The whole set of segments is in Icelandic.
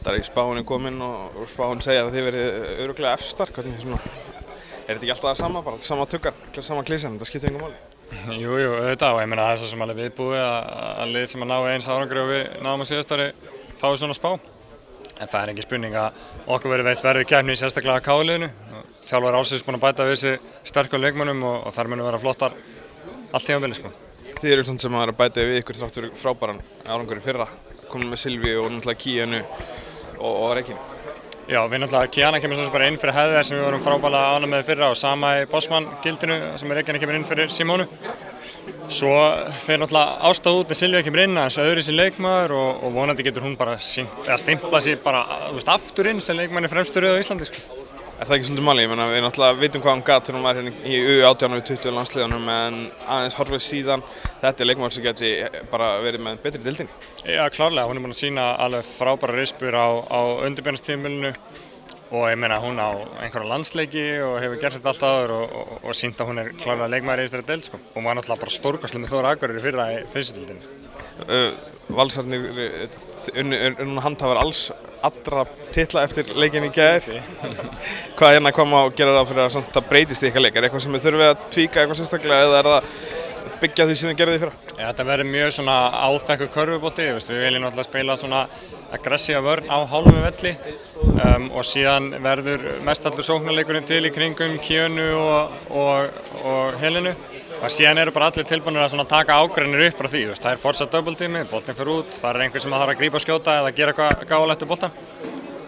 Valtar í spáin kominn og spáin segir að þið verið örugglega efstar. Hvernig svona, þetta ekki alltaf það sama, bara sama tuggan, sama klísjan, þetta skiptir engu máli? Jú, auðvitað, og ég meina það svo sem alveg viðbúið að lið sem að ná eins árangri og við náum á síðasta ári fái svona spá. En það engin spurning að okkur verið veitt verðug keppni sérstaklega að KR-liðinu. Þjálfari ársins búinn að bæta við sig sterkum leikmönnum og þar munu vera flottar allt tímabilið sko. Þið eru svona sem að bæta við ykkur þrátt fyrir frábæran árangur í fyrra, komum með Silvíu og náttúrulega Kíanu og Regínu. Já, við náttúrulega Kíana kemur svo bara inn fyrir Heiðar sem við vorum frábærlega ánægð með fyrra og sama í Bosman-gildinu sem Regína kemur inn fyrir Simónu. Svo fer náttúrulega Ásta út en Silvía kemur inn aðeins öðruvísi leikmaður og vonandi getur hún bara stimpla sig bara aftur inn sem leikmann í fremstu röð á Íslandi sko. Er það ekki svolítið máli? Ég meina, við náttúrulega vitum hvað hún gat þegar hún var hérna í U18 og U20 landsliðunum en aðeins horfið síðan, þetta er leikmaður sem geti bara verið með betri deildinni. Já, klárlega, hún er búin að sýna alveg frábæra rispur á undirbúningstímabilinu og ég meina hún á einhverja landsleiki og hefur gert þetta allt áður og sýnt að hún er klárlega leikmaður í þessari deild sko. Og hún var náttúrulega bara stórkostleg með Þór Akureyri fyrra í fyrstu deildinni. Valsarnir handhafar alls allra titla eftir leikinn í gær. Hvað má gera ráð fyrir að það breytist í ykkar leik? Er eitthvað sem þið þurfið að tvíka eitthvað sérstaklega eða er það byggja því sem þið gerðuð í fyrra? Ja, þetta verður mjög svona áþekkur körfubolti, við viljum náttúrulega spila svona aggressíva vörn á hálfum velli og síðan verður mestallur sóknarleikurinn til í kringum Kíönu og Helenu. Og síðan eru bara allir tilbúinir að taka ákvarðanir upp frá því, það er fortsatt double-tími, boltinn fer út, það er einhver sem þarf að grípa og skjóta eða gera eitthvað gáfulegt við boltann.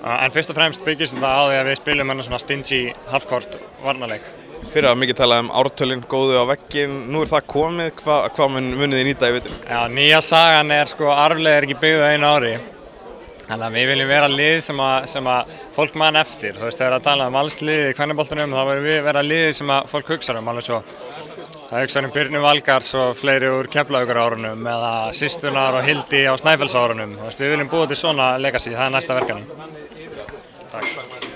En fyrst og fremst byggist þetta á því að við spilum svona stingy halfcourt varnarleik. Fyrra var mikið talað ártölin góðu á vegginn, nú er það komið, hvað munið þið nýta í vitinu? Já, nýja sagan er arflega ekki byggð á einu ári. Þannig að við viljum vera lið sem að fólk man eftir. Þú veist, þegar að tala valslið í kvennaboltanum, þá verðum við vera lið sem að fólk hugsa alveg svo. Það hugsa Birnu Valgarðs og fleiri úr Keflavíkurárunum eða Systunar og Hildi á Snæfellsárunum. Við viljum búa til svona legacy, það er næsta verkefni. Takk.